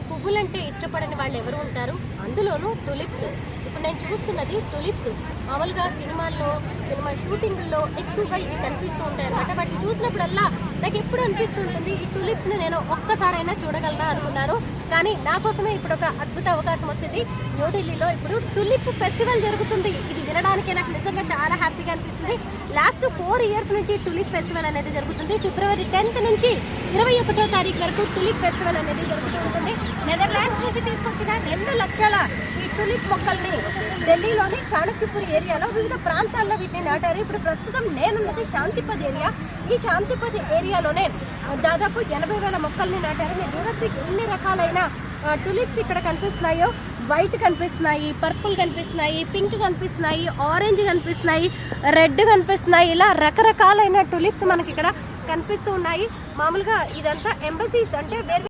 పువ్వులంటే ఇష్టపడని వాళ్ళు ఎవరు ఉంటారు? అందులోనూ టులిప్స్. ఇప్పుడు నేను చూస్తున్నది టులిప్స్. మామూలుగా సినిమా షూటింగ్లో ఎక్కువగా ఇవి కనిపిస్తూ ఉంటాయి అన్నమాట. వాటిని చూసినప్పుడల్లా నాకు ఎప్పుడు అనిపిస్తుంటుంది ఈ టులిప్స్ని నేను ఒక్కసారైనా చూడగలనా అనుకున్నాను. కానీ నా కోసమే ఇప్పుడు ఒక అద్భుత అవకాశం వచ్చింది. న్యూఢిల్లీలో ఇప్పుడు టులిప్ ఫెస్టివల్ జరుగుతుంది. ఇది వినడానికే నాకు నిజంగా చాలా హ్యాపీగా అనిపిస్తుంది. లాస్ట్ 4 years నుంచి టులిప్ ఫెస్టివల్ అనేది జరుగుతుంది. February 10th నుంచి 21వ తారీఖు వరకు టులిప్ ఫెస్టివల్ అనేది జరుగుతూ ఉంటుంది. నెదర్లాండ్స్ నుంచి తీసుకొచ్చిన 2 లక్షల ఈ టులిప్ మొక్కల్ని ఢిల్లీలోని చాణక్యపూర్ ఏరియాలో వివిధ ప్రాంతాల్లో వీటిని నాటారు. ఇప్పుడు ప్రస్తుతం నేనున్నది శాంతిపద్ ఏరియా. ఈ శాంతిపద్ ఏరియాలోనే దాదాపు 80,000 మొక్కల్ని నాటారు. మీరు చూడొచ్చు ఎన్ని రకాలైన టులిప్స్ ఇక్కడ కనిపిస్తున్నాయో. వైట్ కనిపిస్తున్నాయి, పర్పుల్ కనిపిస్తున్నాయి, పింక్ కనిపిస్తున్నాయి, ఆరెంజ్ కనిపిస్తున్నాయి, రెడ్ కనిపిస్తున్నాయి. ఇలా రకరకాలైన టులిప్స్ మనకి ఇక్కడ కనిపిస్తూ ఉన్నాయి. మామూలుగా ఇదంతా ఎంబసీస్ అంటే వేరే